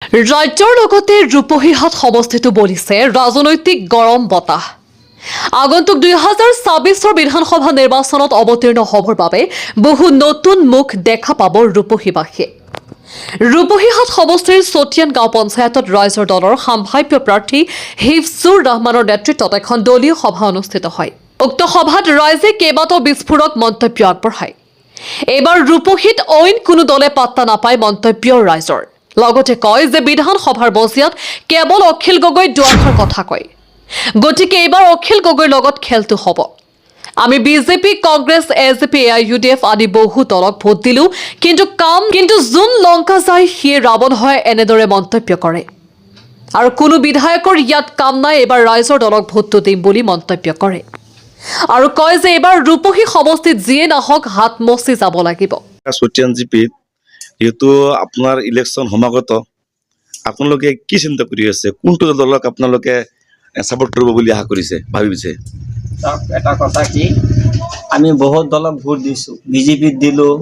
ৰাজ্যৰ লগতে ৰূপহীহাট সমষ্টিটো বলিছে ৰাজনৈতিক গৰম বতাহ। আগন্তুক 2024 বিধানসভা নিৰ্বাচনত অৱতীৰ্ণ হ'বৰ বাবে বহু নতুন মুখ দেখা পাব ৰূপহীবাসীয়ে। ৰূপহীহাট সমষ্টিৰ চতিয়ান গাঁও পঞ্চায়তত ৰাইজৰ দলৰ সাম্ভাব্য প্ৰাৰ্থী হিফজুৰ ৰহমানৰ নেতৃত্বত এখন দলীয় সভা অনুষ্ঠিত হয়। উক্ত সভাত ৰাইজে কেইবাটাও বিস্ফোৰক মন্তব্য আগবঢ়ায়। এইবাৰ ৰূপহীত অইন কোনো দলে পাত্তা নাপায় মন্তব্য ৰাইজৰ। লগতে কয় যে বিধানসভাৰ বজিয়াত কেৱল অখিল গগৈ দুআষাৰ কথা কয়, গতিকে এইবাৰ অখিল গগৈৰ লগত খেলটো হ'ব। আমি বিজেপি, কংগ্ৰেছ, এজেপি, AIUDF আদি বহু দলক ভোট দিলো, কিন্তু যোন লংকা যায় সিয়ে ৰাৱণ হয়, এনেদৰে মন্তব্য কৰে। আৰু কোনো বিধায়কৰ ইয়াত কাম নাই, এইবাৰ ৰাইজৰ দলক ভোটটো দিম বুলি মন্তব্য কৰে। আৰু কয় যে এইবাৰ ৰূপহী সমষ্টিত যিয়ে নাহক হাত মচি যাব লাগিব। চতিয়ান জিপিত যেহেতু আপনার ইলেকশন সমাগত, আপোনালোকে কি চিন্তা কৰি আছে, কোনটো দলক আপোনালোকে সাপোৰ্ট কৰিব বুলি আশা কৰিছে, ভাবিছে? এটা কথা কি, আমি বহুত দলক ভোট দিছোঁ। বিজেপিত দিলোঁ,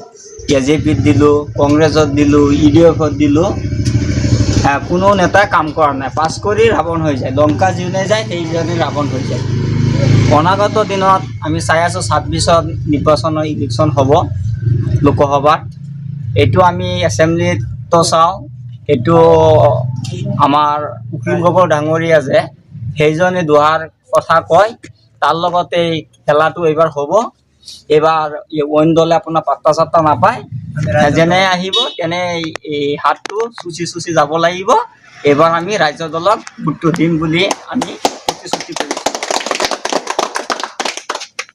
এজেপিত দিলোঁ, কংগ্ৰেছত দিলোঁ, UDF-ত দিলোঁ। কোনো নেতাই কাম কৰা নাই। পাছ কৰি ৰাৱণ হৈ যায়। লংকা যোনে যায় সেইজনে ৰাৱণ হৈ যায়। অনাগত দিনত আমি চাই আছোঁ 26ত নিৰ্বাচনৰ ইলেকশ্যন হ'ব লোকসভাত। এইটো আমি এছেম্বলিতো চাওঁ, এইটো আমাৰ অখিল গগৈ ডাঙৰীয়া যে সেইজনে দুৱাৰ কথা কয়, তাৰ লগতে খেলাটো এইবাৰ হ'ব। এইবাৰ অইন দলে আপোনাৰ পাত্তা চাত্তা নাপায়, যেনে আহিব তেনে এই হাতটো চুচি যাব লাগিব। এইবাৰ আমি ৰাজ্য দলক ভোটটো দিম বুলি আমি প্ৰতিশ্ৰুতি কৰিছোঁ।